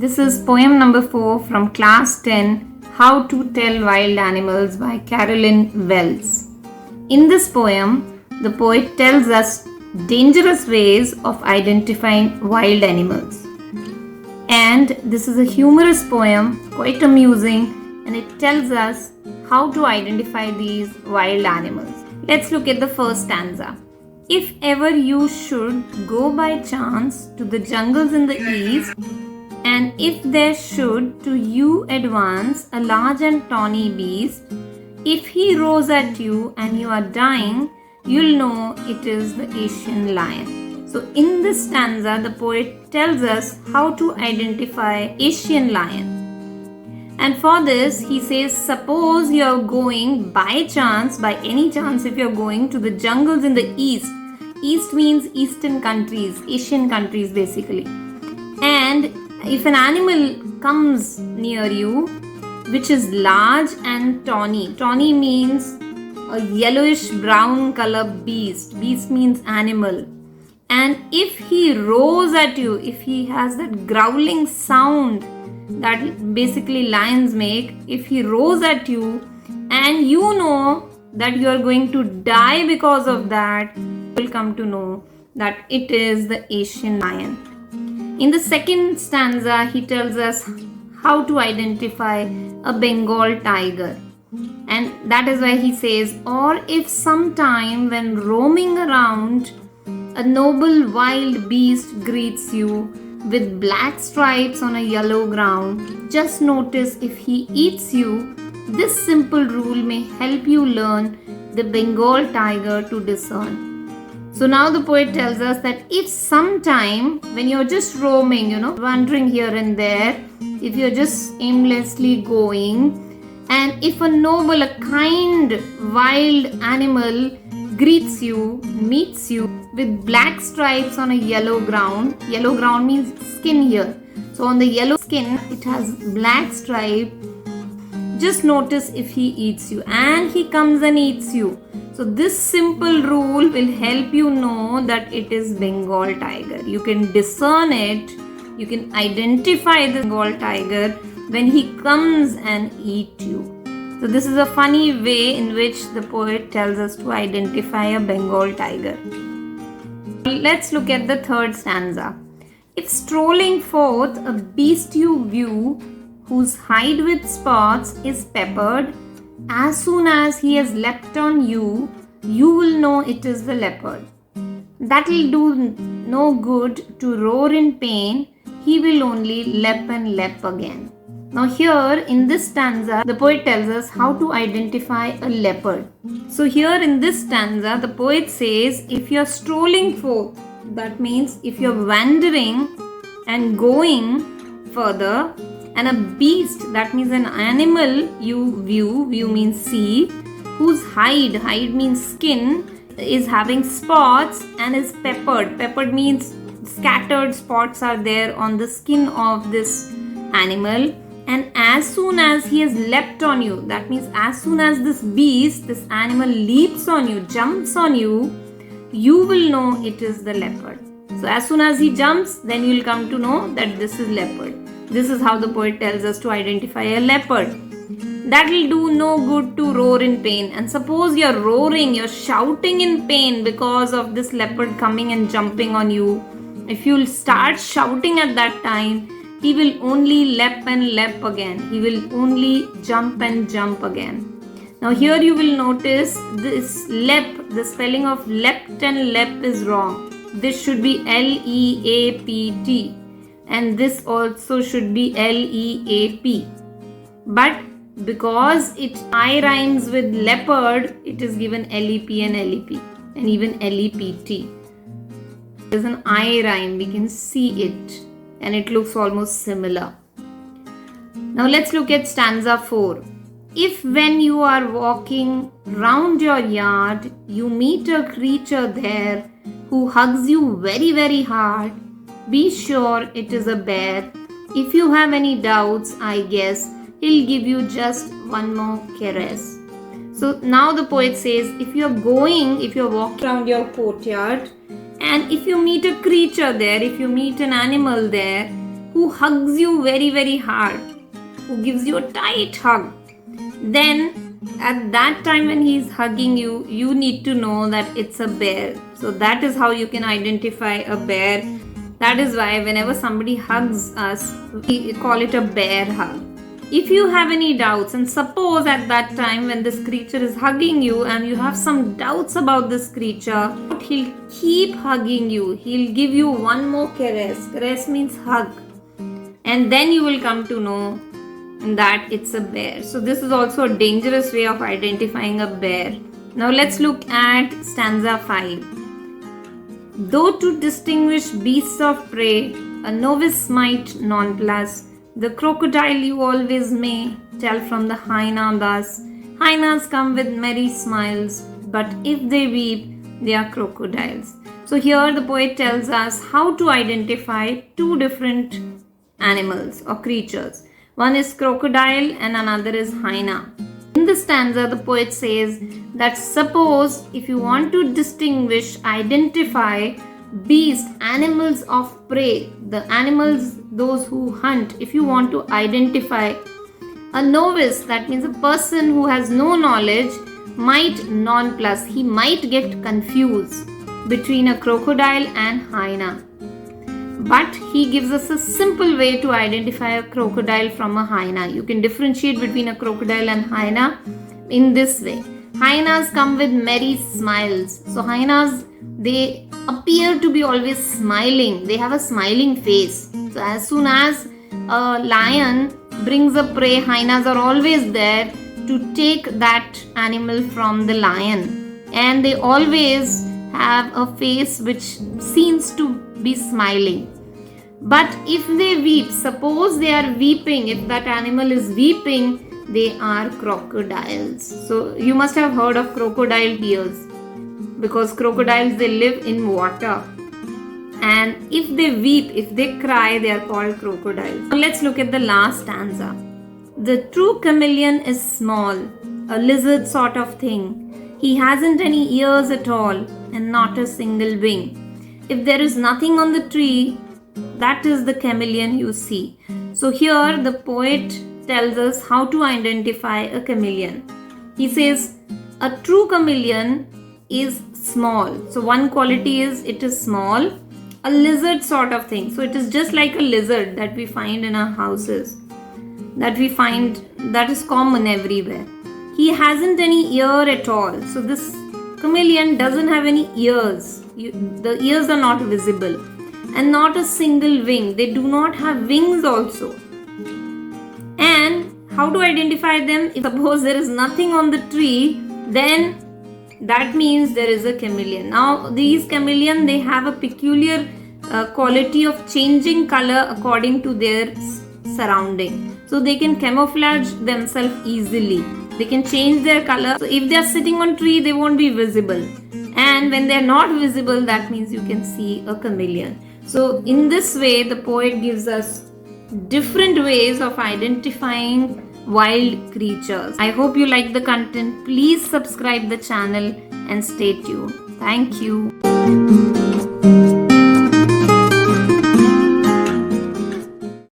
This is poem number 4 from class 10, How to Tell Wild Animals by Carolyn Wells. In this poem, the poet tells us dangerous ways of identifying wild animals. And this is a humorous poem, quite amusing, and it tells us how to identify these wild animals. Let's look at the first stanza. If ever you should go by chance to the jungles in the east, and if there should to you advance a large and tawny beast, if he roars at you and you are dying, you'll know it is the Asian lion. So in this stanza, the poet tells us how to identify Asian lion. And for this, he says, suppose you are going by chance, by any chance, if you are going to the jungles in the east. East means eastern countries, Asian countries basically. And if an animal comes near you, which is large and tawny. Tawny means a yellowish brown color beast. Beast means animal. And if he roars at you, if he has that growling sound that basically lions make, if he roars at you and you know that you are going to die because of that, you will come to know that it is the Asian lion. In the second stanza, he tells us how to identify a Bengal tiger. And that is why he says, or if sometime when roaming around, a noble wild beast greets you with black stripes on a yellow ground, just notice if he eats you. This simple rule may help you learn the Bengal tiger to discern. So now the poet tells us that if sometime when you're just roaming, wandering here and there, if you're just aimlessly going, and if a noble, a kind wild animal greets you, meets you with black stripes on a yellow ground means skin here. So on the yellow skin, it has black stripe. Just notice if he eats you, and he comes and eats you. So this simple rule will help you know that it is Bengal tiger. You can discern it, you can identify the Bengal tiger when he comes and eats you. So this is a funny way in which the poet tells us to identify a Bengal tiger. Let's look at the third stanza. If strolling forth a beast you view, whose hide with spots is peppered, as soon as he has leapt on you, you will know it is the leopard. That'll do no good to roar in pain, he will only leap and leap again. Now here in this stanza, the poet tells us how to identify a leopard. So here in this stanza, the poet says, if you're strolling forth, that means if you're wandering and going further, and a beast, that means an animal you view means see, whose hide means skin, is having spots and is peppered. Peppered means scattered spots are there on the skin of this animal. And as soon as he has leapt on you, that means as soon as this beast, this animal leaps on you, jumps on you, you will know it is the leopard. So as soon as he jumps, then you will come to know that this is leopard. This is how the poet tells us to identify a leopard. That will do no good to roar in pain. And suppose you're roaring, you're shouting in pain because of this leopard coming and jumping on you. If you'll start shouting at that time, he will only leap and leap again. He will only jump and jump again. Now here you will notice this leap, the spelling of leapt and leap is wrong. This should be L-E-A-P-T. And this also should be L-E-A-P. But because I rhymes with leopard, it is given L-E-P and L-E-P and even L-E-P-T. There's an I rhyme, we can see it, and it looks almost similar. Now let's look at stanza 4. If when you are walking round your yard, you meet a creature there who hugs you very, very hard, be sure it is a bear. If you have any doubts, I guess he'll give you just one more caress. So now the poet says, if you're walking around your courtyard, and if you meet a creature there, if you meet an animal there, who hugs you very, very hard, who gives you a tight hug, then at that time when he is hugging you, you need to know that it's a bear. So that is how you can identify a bear. That is why whenever somebody hugs us, we call it a bear hug. If you have any doubts, and suppose at that time when this creature is hugging you and you have some doubts about this creature, he'll keep hugging you. He'll give you one more caress. Caress means hug. And then you will come to know that it's a bear. So this is also a dangerous way of identifying a bear. Now let's look at stanza 5. Though to distinguish beasts of prey, a novice might nonplus, the crocodile you always may tell from the hyena thus. Hyenas come with merry smiles, but if they weep, they are crocodiles. So here the poet tells us how to identify two different animals or creatures. One is crocodile and another is hyena. In the stanza, the poet says that suppose if you want to distinguish, identify beasts, animals of prey, the animals, those who hunt, if you want to identify a novice, that means a person who has no knowledge, might nonplus, he might get confused between a crocodile and hyena. But he gives us a simple way to identify a crocodile from a hyena. You can differentiate between a crocodile and hyena in this way. Hyenas come with merry smiles. So hyenas, they appear to be always smiling. They have a smiling face. So as soon as a lion brings a prey, hyenas are always there to take that animal from the lion. And they always have a face which seems to be smiling. But if they weep, suppose they are weeping, if that animal is weeping, they are crocodiles. So you must have heard of crocodile tears, because crocodiles, they live in water. And if they weep, if they cry, they are called crocodiles. Now let's look at the last stanza. The true chameleon is small, a lizard sort of thing. He hasn't any ears at all and not a single wing. If there is nothing on the tree, that is the chameleon you see. So here the poet tells us how to identify a chameleon. He says a true chameleon is small. So one quality is it is small, a lizard sort of thing. So it is just like a lizard that we find in our houses, that we find that is common everywhere. He hasn't any ear at all. So this chameleon doesn't have any ears. The ears are not visible. And not a single wing. They do not have wings also. And how to identify them? If suppose there is nothing on the tree, then that means there is a chameleon. Now these chameleon, they have a peculiar quality of changing color according to their surrounding. So they can camouflage themselves easily. They can change their color. So if they are sitting on tree, they won't be visible. And when they are not visible, that means you can see a chameleon. So in this way, the poet gives us different ways of identifying wild creatures. I hope you like the content. Please subscribe the channel and stay tuned. Thank you.